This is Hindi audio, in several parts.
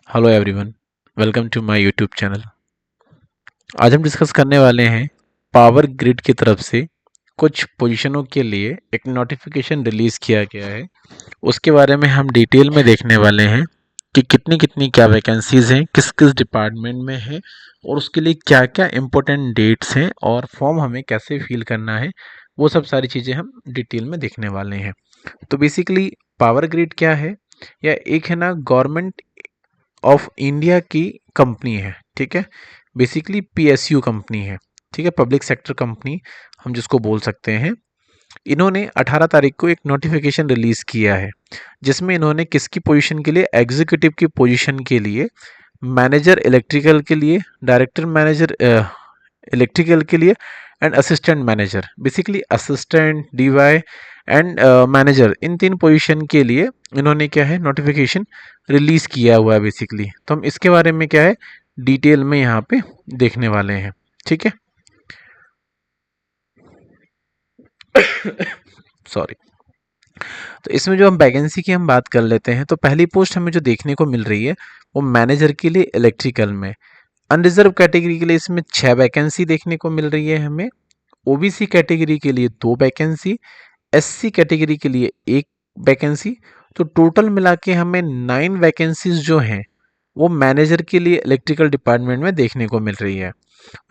Hello everyone, welcome to my YouTube channel. आज हम डिस्कस करने वाले हैं पावर ग्रिड की तरफ से कुछ पोजीशनों के लिए एक नोटिफिकेशन रिलीज़ किया गया है। उसके बारे में हम डिटेल में देखने वाले हैं कि कितनी कितनी क्या वैकेंसीज़ हैं, किस किस डिपार्टमेंट में है और उसके लिए क्या क्या इम्पोर्टेंट डेट्स हैं और फॉर्म हमें कैसे फिल करना है। वो सब सारी चीज़ें हम डिटेल में देखने वाले हैं। तो बेसिकली पावर ग्रिड क्या है, या एक है ना गवर्नमेंट ऑफ इंडिया की कंपनी है। ठीक है, बेसिकली पीएसयू कंपनी है। ठीक है, पब्लिक सेक्टर कंपनी हम जिसको बोल सकते हैं। इन्होंने 18 तारीख को एक नोटिफिकेशन रिलीज किया है जिसमें इन्होंने किसकी पोजीशन के लिए, एग्जीक्यूटिव की पोजीशन के लिए, मैनेजर इलेक्ट्रिकल के लिए, डायरेक्टर मैनेजर इलेक्ट्रिकल के लिए and assistant manager, basically assistant DY and manager, इन तीन पोजीशन के लिए इन्होंने क्या है नोटिफिकेशन रिलीज किया हुआ है बेसिकली। तो हम इसके बारे में क्या है डिटेल में यहाँ पे देखने वाले हैं। ठीक है, सॉरी। तो इसमें जो हम वैकेंसी की हम बात कर लेते हैं, तो पहली पोस्ट हमें जो देखने को मिल रही है वो मैनेजर के लिए इलेक्ट्रिकल में। अनरिजर्व कैटेगरी के लिए इसमें 6 वैकेंसी देखने को मिल रही है हमें। ओबीसी कैटेगरी के लिए 2 वैकेंसी, एससी कैटेगरी के लिए 1 वैकेंसी। तो टोटल मिला के हमें 9 वैकेंसीज जो हैं वो मैनेजर के लिए इलेक्ट्रिकल डिपार्टमेंट में देखने को मिल रही है।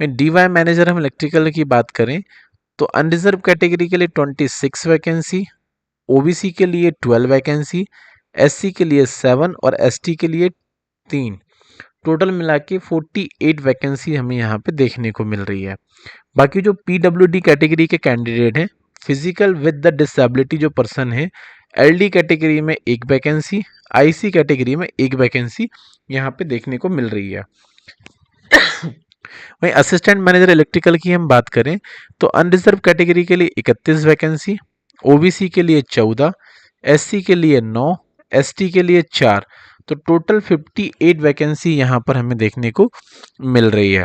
डीवाई मैनेजर हम इलेक्ट्रिकल की बात करें तो अनरिजर्व कैटेगरी के लिए 26 वैकेंसी, ओबीसी के लिए 12 वैकेंसी, एससी के लिए 7 और एसटी के लिए 3। टोटल मिला के 48 वैकेंसी हमें यहाँ पे देखने को मिल रही है। बाकी जो पीडब्ल्यूडी कैटेगरी के कैंडिडेट हैं, फिजिकल विद द डिसेबिलिटी जो पर्सन है, एलडी कैटेगरी में 1 वैकेंसी, आईसी कैटेगरी में 1 वैकेंसी यहाँ पे देखने को मिल रही है। वहीं असिस्टेंट मैनेजर इलेक्ट्रिकल की हम बात करें तो अनरिजर्व कैटेगरी के लिए 31 वैकेंसी, ओबीसी के लिए 14, एससी के लिए 9, एसटी के लिए 4। तो टोटल 58 वैकेंसी यहाँ पर हमें देखने को मिल रही है।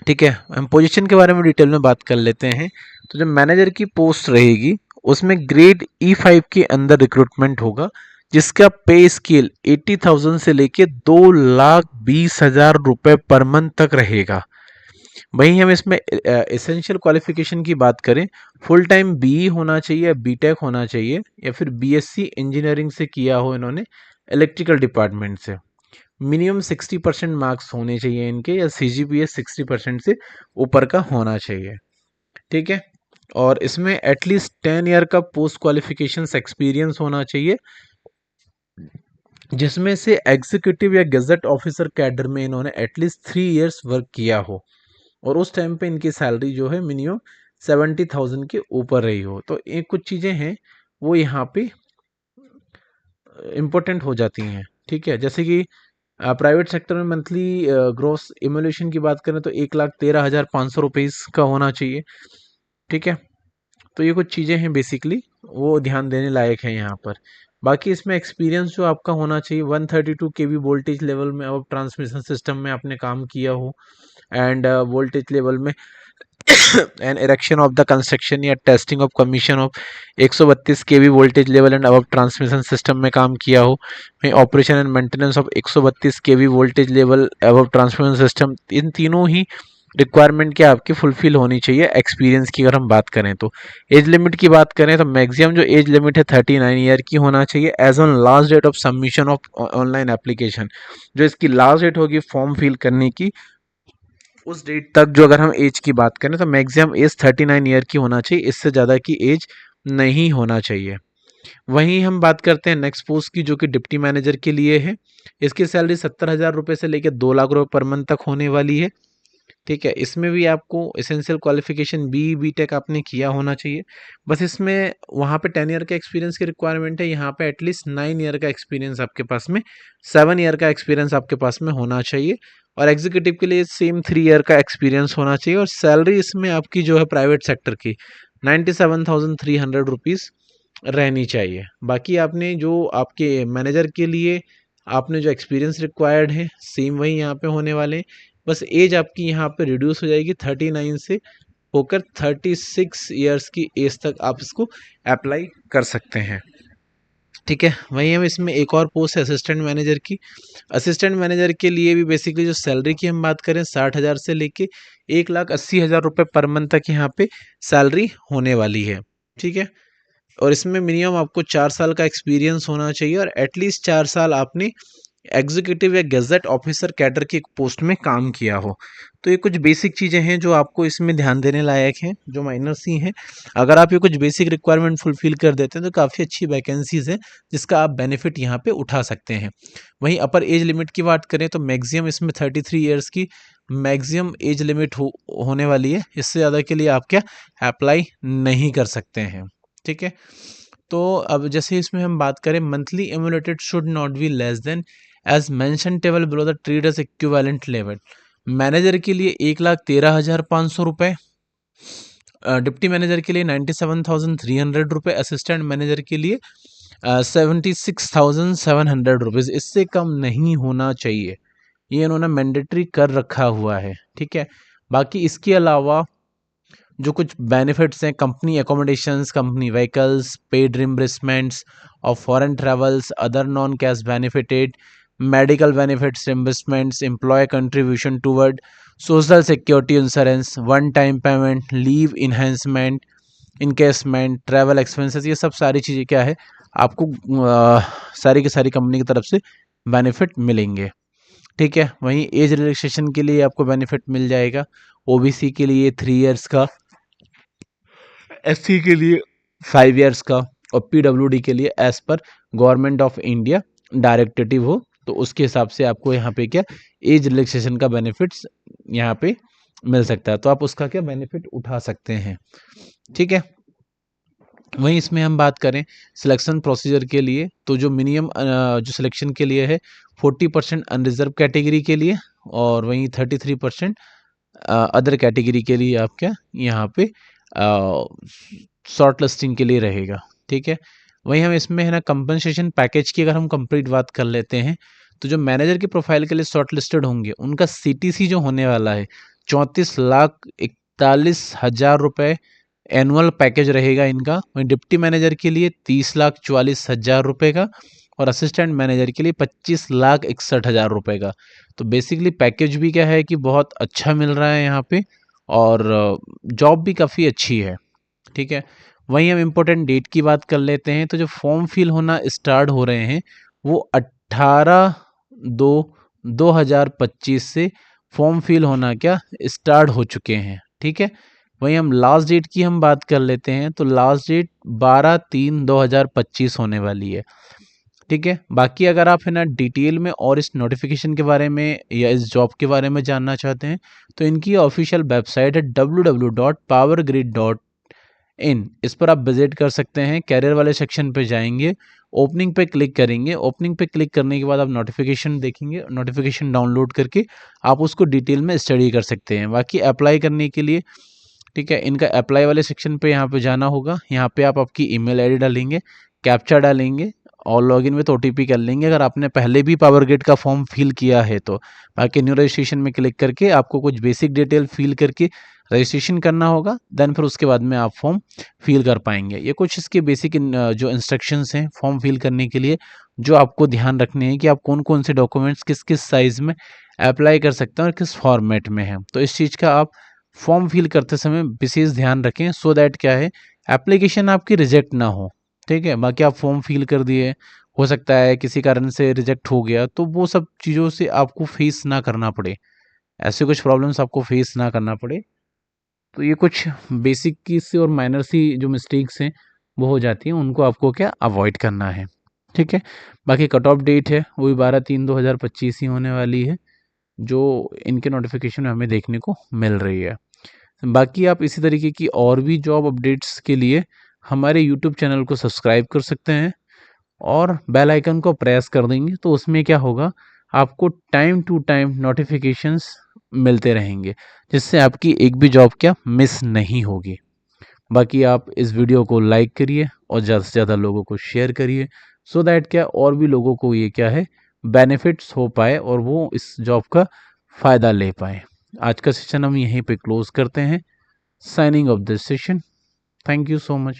ठीक है, हम पोजीशन के बारे में डिटेल में बात कर लेते हैं। तो जो मैनेजर की पोस्ट रहेगी उसमें ग्रेड E5 के अंदर रिक्रूटमेंट होगा, जिसका पे स्केल 80,000 से लेके 2,20,000 रुपए पर मंथ तक रहेगा। वहीं हम इसमें एसेंशियल क्वालिफिकेशन की बात करें, फुल टाइम बीई होना चाहिए, बीटेक होना चाहिए, या फिर बीएससी इंजीनियरिंग से किया हो इन्होंने इलेक्ट्रिकल डिपार्टमेंट से। मिनिमम 60% मार्क्स होने चाहिए इनके, या सीजीपीए 60% से ऊपर का होना चाहिए। ठीक है, और इसमें एटलीस्ट 10 ईयर का पोस्ट क्वालिफिकेशन एक्सपीरियंस होना चाहिए, जिसमें से एग्जीक्यूटिव या गजट ऑफिसर कैडर में इन्होंने एटलीस्ट 3 इयर्स वर्क किया हो और उस टाइम पे इनकी सैलरी जो है मिनिमम 70,000 के ऊपर रही हो। तो ये कुछ चीज़ें हैं वो यहाँ पे इम्पोर्टेंट हो जाती हैं। ठीक है, जैसे कि प्राइवेट सेक्टर में मंथली ग्रोस इमोल्यूशन की बात करें तो 1,13,500 रुपीज़ का होना चाहिए। ठीक है, तो ये कुछ चीज़ें हैं बेसिकली, वो ध्यान देने लायक है यहाँ पर। बाकी इसमें एक्सपीरियंस जो आपका होना चाहिए 132 केवी वोल्टेज लेवल में, अब ट्रांसमिशन सिस्टम में आपने काम किया हो, एंड वोल्टेज लेवल में and erection of the construction या testing of commission of 132 KV voltage level and अब ट्रांसमिशन सिस्टम में काम किया हो। वहीं operation and maintenance of 132 KV voltage level अब ट्रांसमिशन सिस्टम, इन तीनों ही रिक्वायरमेंट क्या आपकी फुलफिल होनी चाहिए एक्सपीरियंस की। अगर हम बात करें तो एज लिमिट की बात करें तो मैक्सिमम जो एज लिमिट है 39 ईयर की होना चाहिए as on last date of submission of online application. जो इसकी लास्ट डेट होगी फॉर्म फिल करने की, उस डेट तक जो अगर हम एज की बात करें तो मैक्सिमम एज 39 ईयर की होना चाहिए, इससे ज़्यादा की एज नहीं होना चाहिए। वहीं हम बात करते हैं नेक्स्ट पोस्ट की, जो कि डिप्टी मैनेजर के लिए है। इसकी सैलरी 70,000 रुपये से लेकर 2 लाख रुपये पर मंथ तक होने वाली है। ठीक है, इसमें भी आपको एसेंशियल क्वालिफिकेशन बीटेक आपने किया होना चाहिए। बस इसमें वहाँ पे 10 ईयर का एक्सपीरियंस की रिक्वायरमेंट है, यहाँ पे एटलीस्ट 9 ईयर का एक्सपीरियंस आपके पास में, 7 ईयर का एक्सपीरियंस आपके पास में होना चाहिए। और एग्जीक्यूटिव के लिए सेम 3 ईयर का एक्सपीरियंस होना चाहिए। और सैलरी इसमें आपकी जो है प्राइवेट सेक्टर की 97,300 रुपीज़ रहनी चाहिए। बाकी आपने जो आपके मैनेजर के लिए आपने जो एक्सपीरियंस रिक्वायर्ड है सेम वही यहाँ पे होने वाले हैं। बस एज आपकी यहाँ पे रिड्यूस हो जाएगी 39 से होकर 36 ईयर्स की एज तक आप इसको अप्लाई कर सकते हैं। ठीक है। वहीं हम इसमें एक और पोस्ट है असिस्टेंट मैनेजर की। असिस्टेंट मैनेजर के लिए भी बेसिकली जो सैलरी की हम बात करें 60,000 से लेके 1,80,000 रुपये पर मंथ तक यहाँ पे सैलरी होने वाली है। ठीक है। और इसमें मिनिमम आपको 4 साल का एक्सपीरियंस होना चाहिए और एटलीस्ट 4 साल आपने एग्जीक्यूटिव या गैजेट ऑफिसर कैडर की एक पोस्ट में काम किया हो। तो ये कुछ बेसिक चीज़ें हैं जो आपको इसमें ध्यान देने लायक हैं, जो माइनर सी हैं। अगर आप ये कुछ बेसिक रिक्वायरमेंट फुलफिल कर देते हैं तो काफ़ी अच्छी वैकेंसीज़ हैं जिसका आप बेनिफिट यहाँ पे उठा सकते हैं। वहीं अपर एज लिमिट की बात करें तो मैक्सिमम इसमें 33 ईयर्स की मैक्सिमम एज लिमिट होने वाली है। इससे ज़्यादा के लिए आप क्या अप्लाई नहीं कर सकते हैं। ठीक है। तो अब जैसे इसमें हम बात करें monthly emulated should not be less than as mention table below the trade as equivalent level. Manager के लिए 1,13,500 रुपये, डिप्टी मैनेजर के लिए 97,300 रुपये, असिस्टेंट मैनेजर के लिए 76,700 रुपीज़। इससे कम नहीं होना चाहिए, ये इन्होंने मैंडेटरी कर रखा हुआ है। ठीक है। बाकी इसके अलावा जो कुछ बेनिफिट्स हैं, company accommodations, company vehicles, paid reimbursements of foreign travels, other non cash benefited, medical benefits, reimbursements, employ contribution toward social security insurance, one time payment, leave enhancement, encashment, travel expenses, ये सब सारी चीज़ें क्या है आपको सारी की सारी कंपनी की तरफ से बेनिफिट मिलेंगे। ठीक है। वहीं एज रिलैक्सेशन के लिए आपको बेनिफिट मिल जाएगा। ओबीसी के लिए 3 इयर्स का, एससी के लिए 5 इयर्स का और पीडब्ल्यूडी के लिए as per government of India directive हो तो उसके हिसाब से आपको यहाँ पे क्या एज रिलैक्सेशन का बेनिफिट्स यहाँ पे मिल सकता है, तो आप उसका क्या बेनिफिट उठा सकते हैं। ठीक है। वहीं इसमें हम बात करें सिलेक्शन प्रोसीजर के लिए तो जो मिनिमम जो सिलेक्शन के लिए है 40% अनरिजर्व कैटेगरी के लिए और वहीं 33% अदर कैटेगरी के लिए आप क्या यहाँ पे शॉर्ट लिस्टिंग के लिए रहेगा। ठीक है। वहीं हम इसमें है ना कंपनसेशन पैकेज की अगर हम कंप्लीट बात कर लेते हैं तो जो मैनेजर की प्रोफाइल के लिए शॉर्ट लिस्टेड होंगे उनका सीटीसी जो होने वाला है 34,41,000 रुपये एनुअल पैकेज रहेगा इनका। वहीं डिप्टी मैनेजर के लिए 30,44,000 रुपये का और असिस्टेंट मैनेजर के लिए 25,61,000 रुपये का। तो बेसिकली पैकेज भी क्या है कि बहुत अच्छा मिल रहा है यहाँ पे और जॉब भी काफ़ी अच्छी है। ठीक है। वहीं हम इम्पोर्टेंट डेट की बात कर लेते हैं तो जो फॉर्म फिल होना स्टार्ट हो रहे हैं वो 18/2/2025 से फॉर्म फिल होना क्या स्टार्ट हो चुके हैं। ठीक है। वहीं हम लास्ट डेट की हम बात कर लेते हैं तो लास्ट डेट 12/3/2025 होने वाली है। ठीक है। बाकी अगर आप है ना डिटेल में और इस नोटिफिकेशन के बारे में या इस जॉब के बारे में जानना चाहते हैं तो इनकी ऑफिशियल वेबसाइट है www.powergrid.in। इस पर आप विजिट कर सकते हैं। कैरियर वाले सेक्शन पे जाएंगे, ओपनिंग पे क्लिक करेंगे, ओपनिंग पे क्लिक करने के बाद आप नोटिफिकेशन देखेंगे, नोटिफिकेशन डाउनलोड करके आप उसको डिटेल में स्टडी कर सकते हैं। बाकी अप्लाई करने के लिए ठीक है इनका अप्लाई वाले सेक्शन पे यहाँ पे जाना होगा। यहाँ पे आप आपकी ईमेल आईडी डालेंगे, कैप्चा डालेंगे और लॉगिन विथ ओटीपी कर लेंगे अगर आपने पहले भी पावर ग्रिड का फॉर्म फिल किया है तो। बाकी न्यू रजिस्ट्रेशन में क्लिक करके आपको कुछ बेसिक डिटेल फिल करके रजिस्ट्रेशन करना होगा, देन फिर उसके बाद में आप फॉर्म फिल कर पाएंगे। ये कुछ इसके बेसिक जो इंस्ट्रक्शंस हैं फॉर्म फिल करने के लिए जो आपको दैन रखने हैं कि आप कौन कौन से डॉक्यूमेंट्स किस किस साइज़ में अप्लाई कर सकते हैं और किस फॉर्मेट में है। तो इस चीज़ का आप फॉर्म फिल करते समय विशेष ध्यान रखें सो दैट क्या है एप्लीकेशन आपकी रिजेक्ट ना हो। ठीक है। बाकी आप फॉर्म फिल कर दिए, हो सकता है किसी कारण से रिजेक्ट हो गया तो वो सब चीज़ों से आपको फेस ना करना पड़े, ऐसे कुछ प्रॉब्लम्स आपको फेस ना करना पड़े। तो ये कुछ बेसिक की सी और माइनर सी जो मिस्टेक्स हैं वो हो जाती हैं, उनको आपको क्या अवॉइड करना है। ठीक है। बाकी कट ऑफ डेट है वो भी 12/3/2025 ही होने वाली है जो इनके नोटिफिकेशन में हमें देखने को मिल रही है। बाकी आप इसी तरीके की और भी जॉब अपडेट्स के लिए हमारे यूट्यूब चैनल को सब्सक्राइब कर सकते हैं और बेल आइकन को प्रेस कर देंगे तो उसमें क्या होगा आपको टाइम टू टाइम नोटिफिकेशंस मिलते रहेंगे जिससे आपकी एक भी जॉब क्या मिस नहीं होगी। बाकी आप इस वीडियो को लाइक करिए और ज़्यादा से ज़्यादा लोगों को शेयर करिए सो दैट क्या और भी लोगों को ये क्या है बेनिफिट्स हो पाए और वो इस जॉब का फ़ायदा ले पाए। आज का सेशन हम यहीं पे क्लोज करते हैं। Signing off this session. Thank you so much.